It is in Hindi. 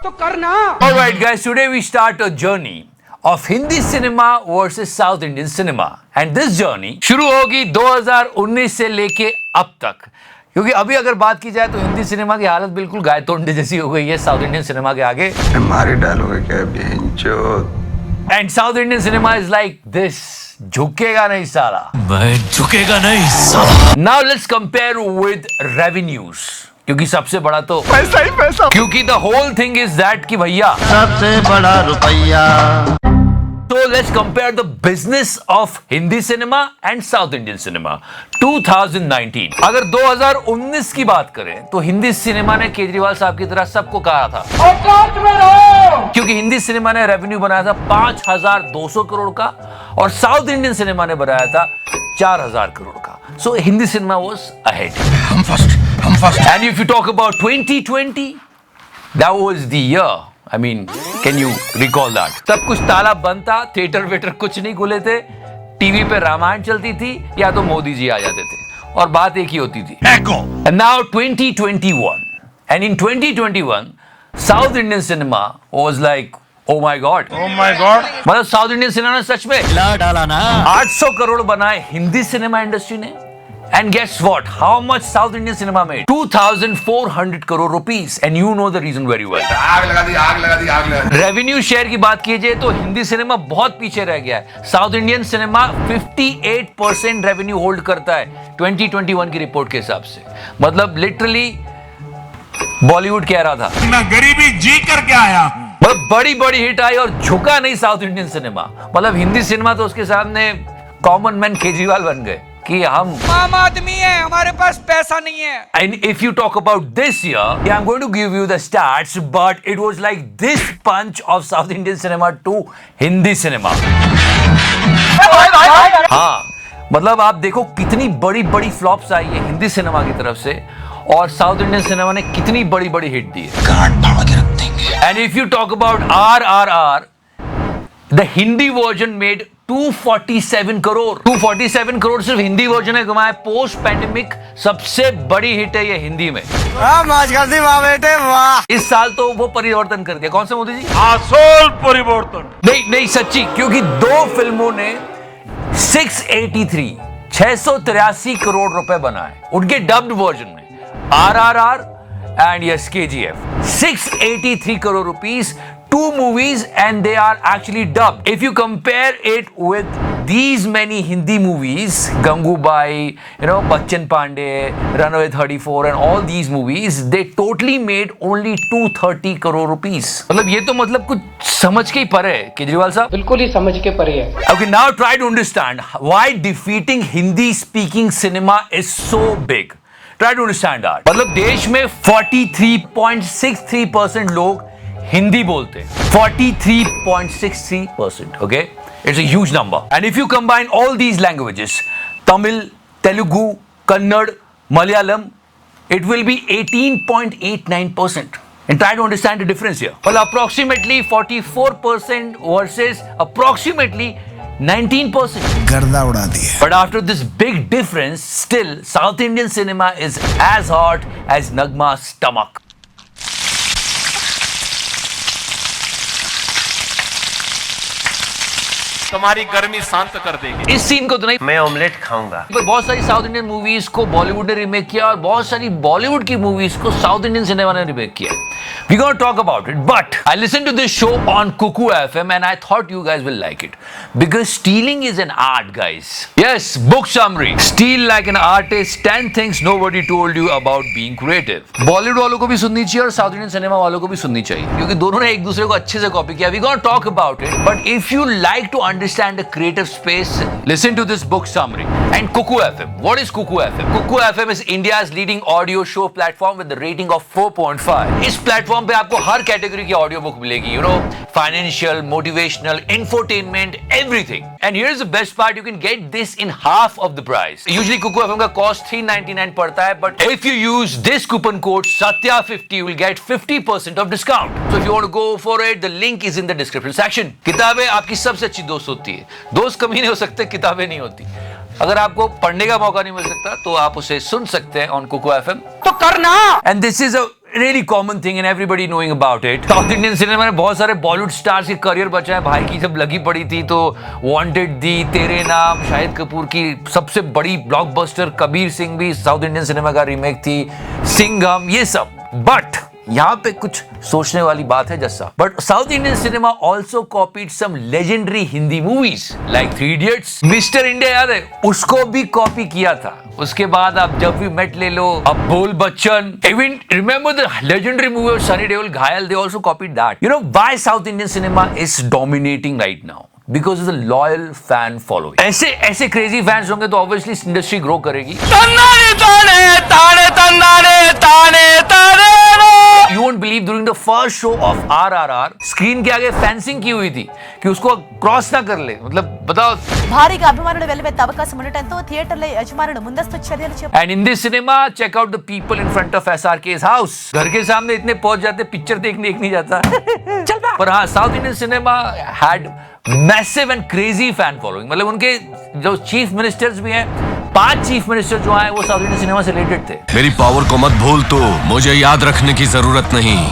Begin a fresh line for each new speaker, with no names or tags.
तो करना।
Alright guys, today we start a journey of Hindi cinema versus South Indian cinema. And this journey शुरू होगी 2019 से लेके अब तक, क्योंकि अभी अगर बात की जाए तो हिंदी सिनेमा की हालत बिल्कुल गाय तोड़ने जैसी हो गई है साउथ इंडियन सिनेमा के आगे।
मारी डालोगे क्या बेंचोद?
And south Indian cinema is like this, झुकेगा नहीं साला,
मैं झुकेगा नहीं साला।
Now let's compare with revenues, क्योंकि सबसे बड़ा तो
पैसा ही पैसा,
क्योंकि the whole thing is that कि भैया
सबसे बड़ा रुपया।
So let's compare the business of Hindi cinema and South Indian cinema 2019। अगर 2019 की बात करें तो हिंदी सिनेमा ने केजरीवाल साहब की तरह सबको कहा था, क्योंकि हिंदी सिनेमा ने रेवेन्यू बनाया था 5200 करोड़ का और साउथ इंडियन सिनेमा ने बनाया था 4000 करोड़ का। सो हिंदी सिनेमा वाज अहेड।
हम first.
And if you talk about 2020, that was the year. I mean, can you recall that? तब कुछ ताला बंद था, थिएटर वेटर कुछ नहीं खुले थे, टीवी पे रामायण चलती थी या तो मोदी जी आ जाते थे और बात एक ही होती थी। And now 2021, and in 2021, South Indian cinema was like, oh my God. मतलब साउथ इंडियन सिनेमा ने सच में
ला डाला ना।
800 करोड़ बनाए हिंदी सिनेमा इंडस्ट्री ने। And guess what? How much South Indian cinema made? 2,400 crore rupees. And you know the reason very well.
आग लगा दी।
रेवेन्यू शेयर की बात कीजिए तो हिंदी सिनेमा बहुत पीछे रह गया है। South Indian cinema 58% revenue hold करता है 2021 की रिपोर्ट के हिसाब से। मतलब लिटरली बॉलीवुड कह रहा था
मैं गरीबी जी करके आया हूं।
मतलब बड़ी बड़ी हिट आई और झुका नहीं साउथ इंडियन सिनेमा। मतलब हिंदी सिनेमा तो उसके सामने कॉमन मैन केजरीवाल बन गए कि हम
आम आदमी है, हमारे पास पैसा नहीं है।
And if you talk about this year, yeah, I'm going to give you the stats, but it was like this punch of South Indian cinema to Hindi cinema. हाँ, मतलब आप देखो कितनी बड़ी बड़ी फ्लॉप्स आई है हिंदी सिनेमा की तरफ से और साउथ इंडियन सिनेमा ने कितनी बड़ी बड़ी हिट दी है।
गांड फाड़ के रख देंगे।
And if you talk about RRR, the Hindi version made 247 crore. 247 crore सिर्फ हिंदी वर्जन है कमाया। पोस्ट पैंडेमिक सबसे बड़ी हिट है ये हिंदी में। इस साल तो वो परिवर्तन कर दिया। कौन से मोदी जी?
आसोल परिवर्तन।
नहीं सच्ची, क्योंकि दो फिल्मों ने 683 करोड़ रुपए बनाए उनके डब्ड वर्जन में। RRR and yes KGF 683 crore rupees, two movies, and they are actually dubbed. If you compare it with these many Hindi movies, Gangubai, Bachchan Pandey, Runaway 34 and all these movies, they totally made only 230 crore rupees. मतलब ये तो मतलब कुछ समझ के ही परे है केजरीवाल साहब।
बिल्कुल ही समझ के परे है।
Okay, now try to understand why defeating Hindi speaking cinema is so big. Try to understand that. मतलब देश में 43.63% लोग हिंदी बोलते हैं। 43.63%, okay? It's a huge number. And if you combine all these languages, Tamil, Telugu, Kannada, Malayalam, it will be 18.89%. And try to understand the difference here. Well, approximately 44% versus approximately 19%.
गर्दा उड़ा दिए।
But after this big difference, still South Indian cinema is as hot as Nagma's stomach.
तुम्हारी गर्मी शांत कर देगी।
इस सीन को तो नहीं,
मैं ऑमलेट खाऊंगा।
पर बहुत सारी साउथ इंडियन मूवीज को बॉलीवुड ने रिमेक किया और बहुत सारी बॉलीवुड की मूवीज को साउथ इंडियन सिनेमा ने रिमेक किया। We gonna talk about it, but I listened to this show on Kuku FM and I thought you guys will like it because stealing is an art, guys. Yes, book summary. Steal like an artist. 10 things nobody told you about being creative. Bollywood वालों को भी सुननी चाहिए और साउथ इंडियन सिनेमा वालों को भी सुननी चाहिए क्योंकि दोनों ने एक दूसरे को अच्छे से कॉपी किया। We gonna talk about it, but if you like to understand the creative space, listen to this book summary. And Kuku FM. What is Kuku FM? Kuku FM is India's leading audio show platform with the rating of 4.5. इस प्लेटफॉर्म पे आपको हर कैटेगरी की ऑडियो बुक मिलेगी, financial, motivational, infotainment, everything. And here is the best part, you can get this in half of the price. Usually Kuku FM का कॉस्ट 399 पड़ता है, but if you use this coupon code SATYA50 you will get 50% of discount. So if you want to go for it, the link is in the description section. किताबें आपकी सबसे अच्छी दोस्त होती है। दोस्त कभी नहीं हो सकते, किताबें नहीं होती। अगर आपको पढ़ने का मौका नहीं मिल सकता तो आप उसे सुन सकते हैं ऑन कुकू एफएम।
तो करना।
And this is really common thing and everybody knowing about it. South Indian cinema में बहुत सारे बॉलीवुड स्टार्स के करियर बचा है। भाई की जब लगी पड़ी थी तो वांटेड दी, तेरे नाम, शाहिद कपूर की सबसे बड़ी ब्लॉकबस्टर कबीर सिंह भी साउथ इंडियन सिनेमा का रीमेक थी, सिंघम, ये सब। बट यहाँ पे कुछ सोचने वाली बात है जैसा, but South Indian cinema also copied some legendary Hindi movies like 3 Idiots, Mister India याद है, उसको भी कॉपी किया था। उसके बाद आप जब भी मेट ले लो, अब बोल बच्चन, even remember the legendary movie of Sunny Deol Ghayal, they also copied that. You know why south Indian cinema is dominating right now? Because of the loyal fan following. ऐसे क्रेजी फैंस होंगे तो ऑब्वियसली इंडस्ट्री ग्रो करेगी। You won't believe during the first show of RRR, screen के आगे फेंसिंग की हुई थी कि उसको क्रॉस ना कर ले। मतलब बताओ।
భారీగా అభిమానులు వెల్లువెత్తే అవకాశం ఉండటంతో థియేటర్ల యజమానులు ముందస్తు చర్యలు చేపట్టారు.
And in this cinema, check out the people in front of SRK's house. घर के सामने इतने पहुंच जाते, पिक्चर देखने एक नहीं जाता। पर हाँ, south Indian cinema had massive and crazy fan following. मतलब उनके जो चीफ मिनिस्टर्स भी हैं, 5 चीफ मिनिस्टर जो आए वो साउथ इंडियन सिनेमा से रिलेटेड थे।
मेरी पावर को मत भूल, तो मुझे याद रखने की जरूरत नहीं।